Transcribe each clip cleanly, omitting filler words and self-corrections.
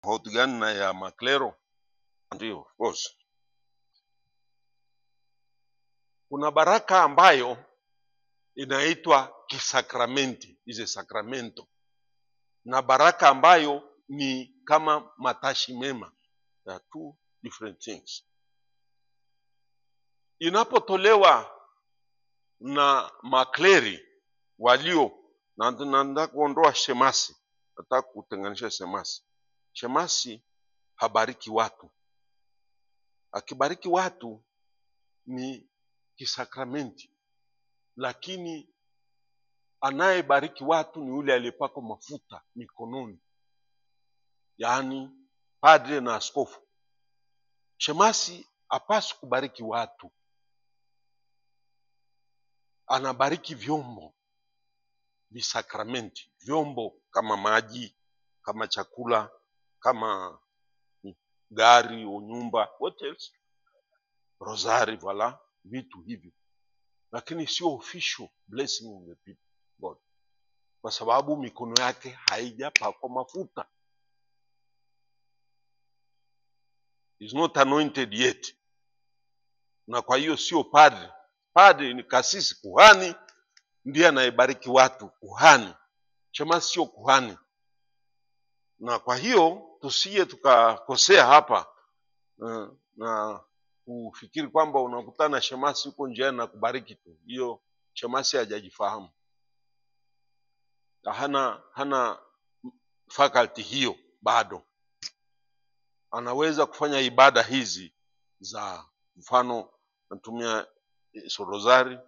tofauti gani na ya maklero? Ndio, of course. Kuna baraka ambayo inaitwa kisakramenti, ize sakramento, na baraka ambayo ni kama matashi mema. There are two different things. Inapotolewa na makleri walio na nataka kuondoa shemasi, nataka kutenganisha shemasi. Shemasi habariki watu. Akibariki watu ni kisakramenti, lakini anayebariki watu ni yule aliyepakwa mafuta mikononi, yaani padre na askofu. Shemasi hapaswi kubariki watu, anabariki vyombo visakramenti, vyombo kama maji, kama chakula, kama gari au nyumba, what else? Rosari, wala vitu hivyo, lakini sio official blessing of the people God, kwa sababu mikono yake haijapakwa mafuta, is not anointed yet. Na kwa hiyo sio padre. Padre ni kasisi, kuhani ndiye anayebariki watu, kuhani. Shemasi sio kuhani. Na kwa hiyo tusije tukakosea hapa na kufikiri kwamba unakutana shemasi huko njiani na kubariki tu. Hiyo shemasi hajajifahamu, hana faculty hiyo bado. Anaweza kufanya ibada hizi za mfano, natumia sorozari,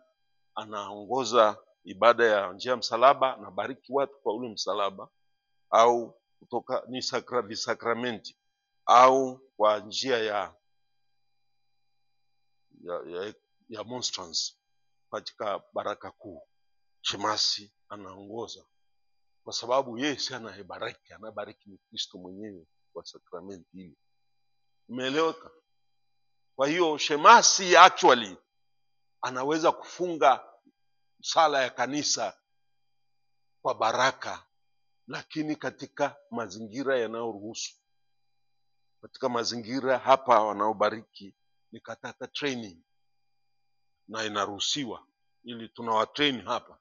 anaongoza ibada ya njia msalaba, anabariki watu kwa ule msalaba, au kutoka ni sakramenti, au kwa njia ya monstrance katika baraka kuu. Shemasi anaongoza kwa sababu yeye si anayebariki, anabariki ni Kristo mwenyewe kwa sakramenti hili. Umeeleweka? Kwa hiyo shemasi actually anaweza kufunga sala ya kanisa kwa baraka, lakini katika mazingira yanayoruhusu. Katika mazingira hapa wanaobariki ni katika training, na inaruhusiwa ili tunawatrain hapa,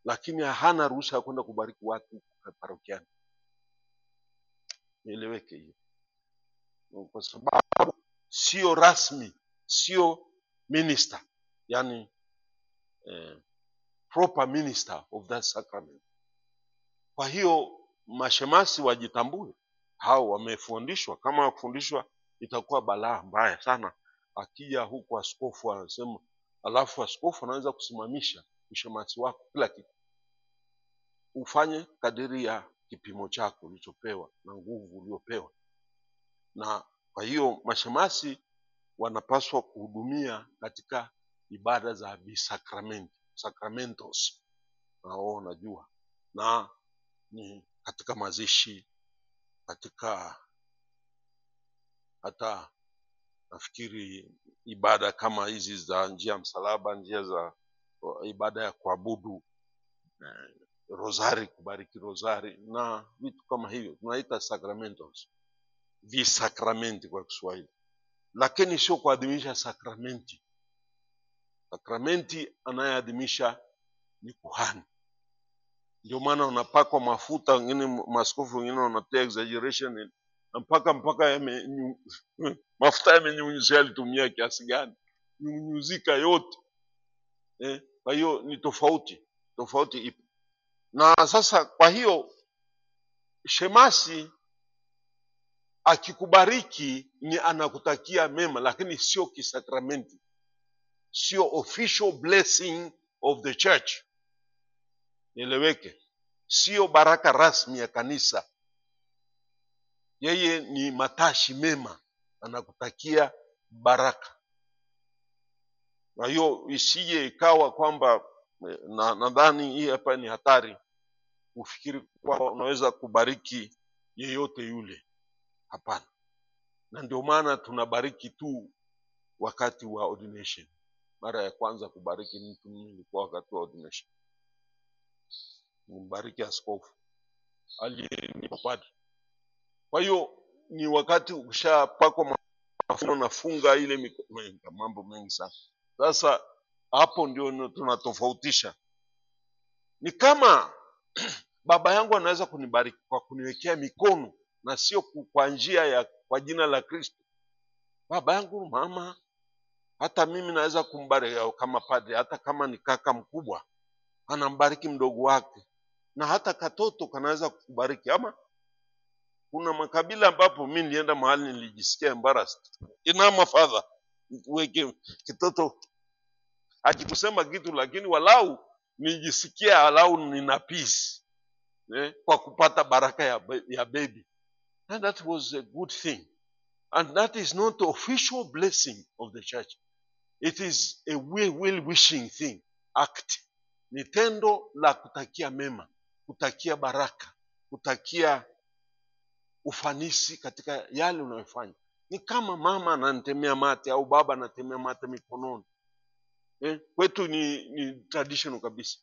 lakini hana ruhusa ya kwenda kubariki watu parokiani. Nieleweke hiyo, kwa sababu sio rasmi, sio minister, yani proper minister of that sacrament. Kwa hiyo mashemasi wajitambue, hao wamefundishwa. Kama wakufundishwa itakuwa balaa mbaya sana. Akija huku askofu anasema, alafu askofu anaweza kusimamisha ushemasi wako, kila kitu ufanye kadiri ya kipimo chako ulichopewa na nguvu uliopewa. Na kwa hiyo mashemasi wanapaswa kuhudumia katika ibada za bisakramenti, sacramentos, nao unajua, na ni katika mazishi, katika hata nafikiri ibada kama hizi za njia msalaba, njia za ibada ya kuabudu, rosari, kubariki rosari na vitu kama hivyo, tunaita sacramentos, visakramenti kwa Kiswahili, lakini sio kuadhimisha sakramenti. Sakramenti anayeadhimisha ni kuhani. Ndio maana unapakwa mafuta, wengine maaskofu wengine wanatia exaggeration, mpaka mafuta yamenyunyuzia, alitumia kiasi gani? Nyunyuzika yote. Kwa hiyo ni tofauti ipo. Na sasa kwa hiyo shemasi akikubariki ni anakutakia mema, lakini sio kisakramenti, sio official blessing of the church. Nieleweke, sio baraka rasmi ya kanisa. Yeye ni matashi mema, anakutakia baraka. Kwa hiyo isije ikawa kwamba, nadhani hii hapa ni hatari, ufikiri kwamba unaweza kubariki yeyote yule. Hapana. Na ndio maana tunabariki tu wakati wa ordination. Mara ya kwanza kubariki mtu ilikuwa wakati wa ordination, nimbariki askofu aliyenipa padre. Kwa hiyo ni wakati ukishapakwa mafuta unafunga ile mambo mengi sana. Sasa hapo ndio tunatofautisha. Ni kama baba yangu anaweza kunibariki kwa kuniwekea mikono na sio kwa njia ya kwa jina la Kristo. Baba yangu, mama, hata mimi naweza kumbariki kama padre, hata kama ni kaka mkubwa anambariki mdogo wake, na hata katoto kanaweza kukubariki. Ama kuna makabila ambapo mimi nilienda mahali nilijisikia embarrassed. Inama father, weke kitoto akikusema kitu, lakini walau nijisikia walau nina peace kwa kupata baraka ya baby. And that was a good thing. And that is not the official blessing of the church. It is a well-wishing thing, act. Ni tendo la kutakia mema, kutakia baraka, kutakia ufanisi katika yale unayofanya. Ni kama mama ananitemea mate au baba anatemea mate mikononi. Kwetu ni traditional kabisa.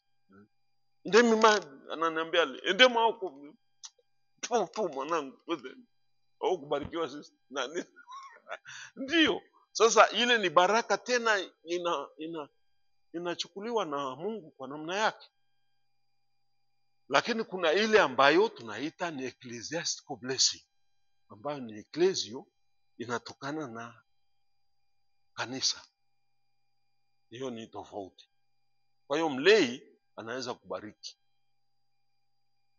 Ndio mimi ananiambia, "Endema huko tu mwanangu, au kubarikiwa sisi." Ndio. Sasa ile ni baraka tena inachukuliwa na Mungu kwa namna yake. Lakini kuna ile ambayo tunaita ni ecclesiastical blessing, ambayo ni ecclesio, inatokana na kanisa. Hiyo ni tofauti. Kwa hiyo mlei anaweza kubariki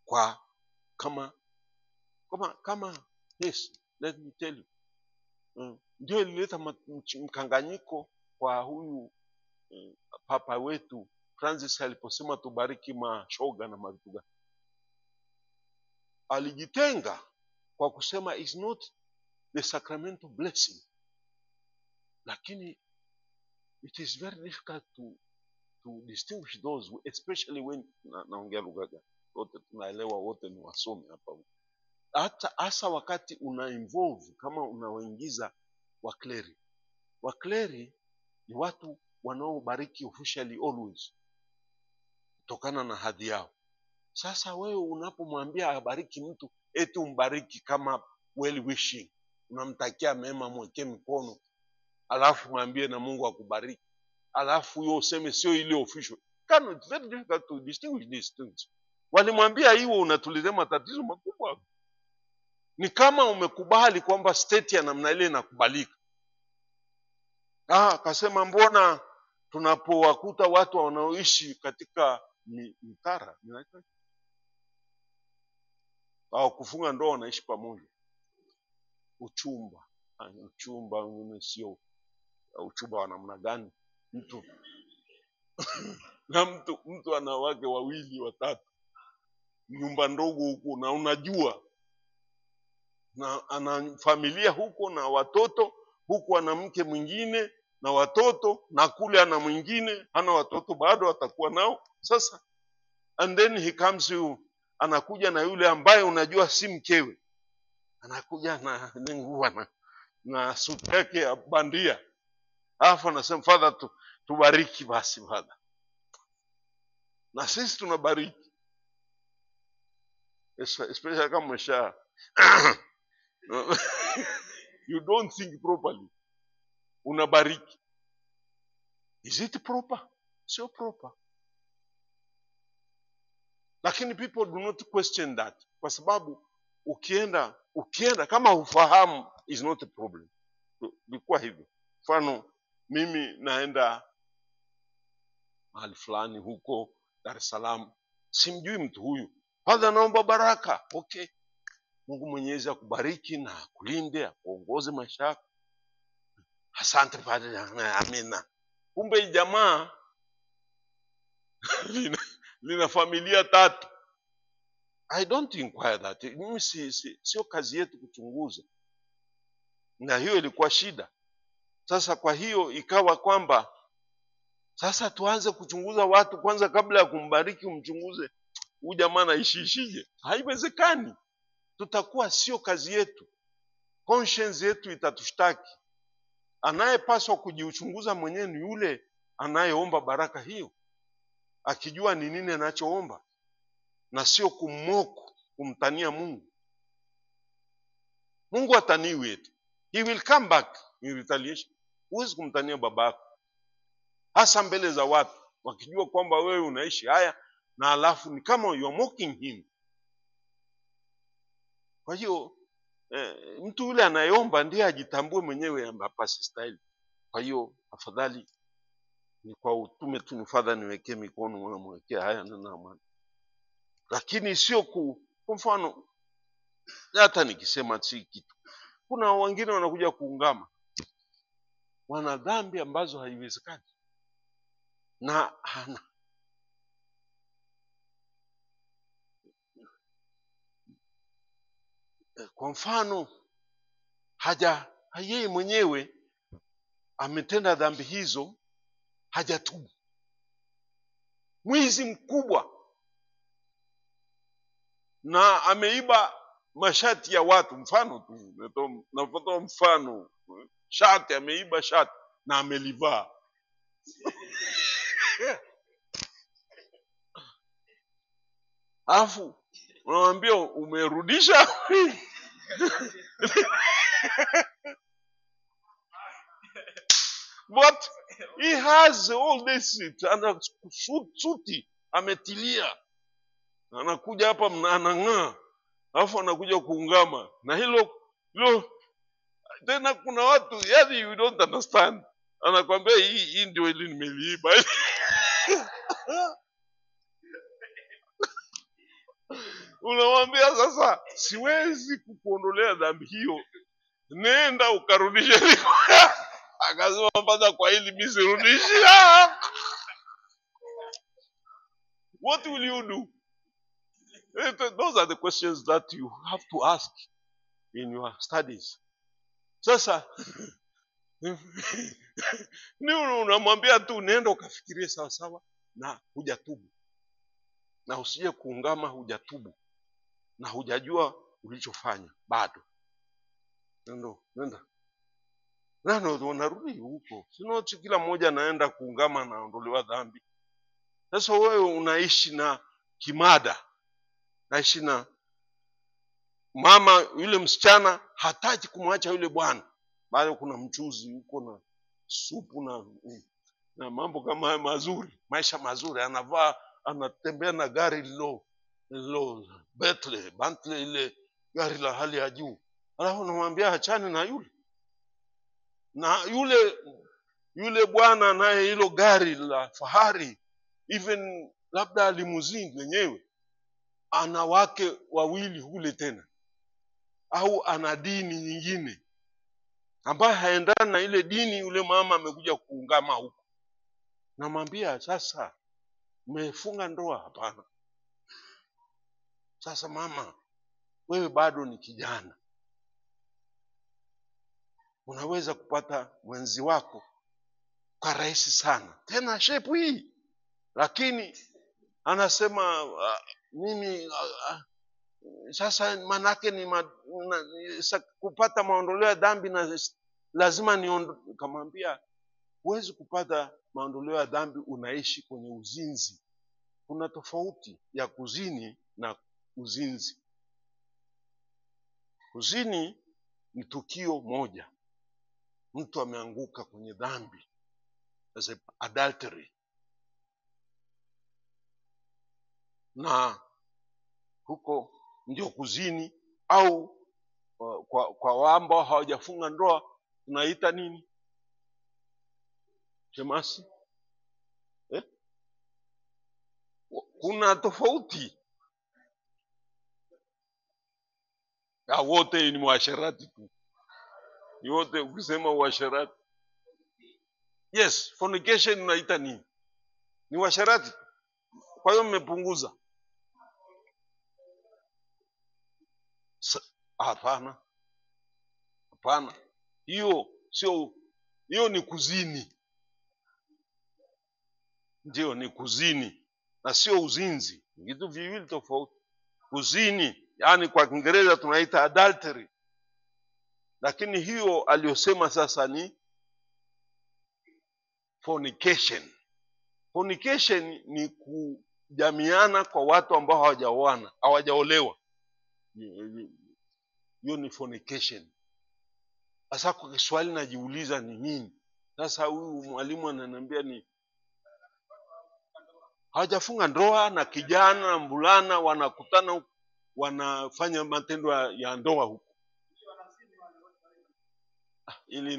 kwa kama yes, let me tell you. Ndio ilileta mkanganyiko kwa huyu papa wetu Francis aliposema tubariki mashoga na mavitu. Alijitenga kwa kusema is not the sacramental blessing. Lakini it is very difficult to distinguish those, especially when naongea lugha wote tunaelewa, wote ni wasomi hapa. Hasa wakati una involve kama unaoingiza wakleri. Wakleri ni watu wanaobariki officially always kutokana na hadhi yao. Sasa wewe unapomwambia abariki mtu, eti umbariki kama well wishing, unamtakia mema, mwekee mkono, alafu mwambie na Mungu akubariki, alafu hiyo useme sio ile official. It's very difficult to distinguish these things. Walimwambia hiyo unatuletea matatizo makubwa. Ni kama umekubali kwamba state ya namna ile inakubalika. Akasema mbona tunapowakuta watu wanaoishi katika mitara au kufunga ndoa wanaishi pamoja, uchumba wengine sio uchumba wa namna gani, na mtu ana wake wawili watatu, nyumba ndogo huko, na unajua na ana familia huko na watoto huko, ana mke mwingine na watoto, na kule ana mwingine hana watoto bado atakuwa nao. Sasa and then he comes you, anakuja na yule ambaye unajua si mkewe, anakuja na nguo na suti yake ya bandia, alafu anasema father tubariki basi father. Na sisi tunabariki, especially kama umesha you don't think properly, unabariki. Is it proper? Sio proper. Lakini people do not question that, kwa sababu ukienda kama ufahamu is not a problem. Bikuwa hivyo. Mfano mimi naenda mahali fulani huko Dar es Salaam, simjui mtu huyu, father naomba baraka. Okay, Mungu Mwenyezi akubariki na kulinde, akuongoze maisha yako. Asante padre, amina. Kumbe jamaa lina familia 3. I don't inquire that. Mimi sio kazi yetu kuchunguza, na hiyo ilikuwa shida. Sasa kwa hiyo ikawa kwamba sasa tuanze kuchunguza watu kwanza kabla ya kumbariki, umchunguze huyu jamaa anaishije. Haiwezekani. Tutakuwa sio kazi yetu, conscience yetu itatushtaki. Anayepaswa kujichunguza mwenyewe ni yule anayeomba baraka hiyo, akijua ni nini anachoomba, na sio kumtania Mungu. Mungu ataniwi eti. He will come back in retaliation. Huwezi kumtania babako, hasa mbele za watu, wakijua kwamba wewe unaishi haya, na alafu ni kama you are mocking him. Kwa hiyo mtu yule anayeomba ndiye ajitambue mwenyewe hapa sistahili. Kwa hiyo afadhali ni kwa utume tu, nifadha niwekee mikono, unamwekea haya na amani. Lakini sio kwa mfano, hata nikisema si kitu, kuna wengine wanakuja kuungama, wana dhambi ambazo haiwezekani, na kwa mfano yeye mwenyewe ametenda dhambi hizo, hajatubu. Mwizi mkubwa, na ameiba mashati ya watu, mfano tu, natoa mfano, shati, ameiba shati na amelivaa. Alafu unamwambia umerudisha. But he has all this, ana suti ametilia, anakuja hapa anang'aa, alafu anakuja kuungama na hilo tena. Kuna watu yani you don't understand, anakwambia hii ndio ile nimeliiba. Unamwambia sasa, siwezi kukuondolea dhambi hiyo, nenda ukarudishe. Akasema mpaka kwa hili mimi sirudishi. What will you do? Those are the questions that you have to ask in your studies. Sasa ni unamwambia tu nenda ukafikirie sawa sawa, na hujatubu, na usije kuungama hujatubu na hujajua ulichofanya bado. Nenda unarudi huko. Sio kila mmoja anaenda kuungama na ondolewa dhambi. Sasa wewe unaishi na kimada, naishi na mama, yule msichana hataki kumwacha yule bwana, bado kuna mchuzi huko na supu na mambo kama haya mazuri, maisha mazuri, anavaa, anatembea na gari lilo Bentley, ile gari la hali ya juu. Alafu unamwambia achane na yule, na yule bwana naye hilo gari la fahari, even labda limuzini lenyewe, ana wake wawili hule tena, au ana dini nyingine ambayo haendana na ile dini yule mama amekuja kuungama huko. Namwambia sasa, umefunga ndoa? Hapana. Sasa mama, wewe bado ni kijana, unaweza kupata mwenzi wako kwa rahisi sana, tena shepu hii. Lakini anasema mimi sasa manake ni kupata maondoleo ya dhambi na lazima Kamwambia huwezi kupata maondoleo ya dhambi unaishi kwenye uzinzi. Kuna tofauti ya kuzini na uzinzi. Kuzini ni tukio moja, mtu ameanguka kwenye dhambi, as adultery, na huko ndio kuzini. Au kwa ambao hawajafunga ndoa tunaita nini? Shemasi? Kuna tofauti. Wote ni mwasherati tu, yote ukisema uasherati. Yes, fornication unaita nini? Ni uasherati. Kwa hiyo mmepunguza. Hapana, hiyo ni kuzini. Ndio, ni kuzini na sio uzinzi, vitu viwili tofauti. Kuzini yani kwa Kiingereza tunaita adultery, lakini hiyo aliyosema sasa ni fornication. Fornication ni kujamiana kwa watu ambao hawajaolewa. hiyo ni fornication. Sasa kwa Kiswahili najiuliza ni nini? Sasa huyu mwalimu ananiambia ni hawajafunga ndoa, na kijana na mvulana wanakutana wanafanya matendo ya ndoa huko. Ili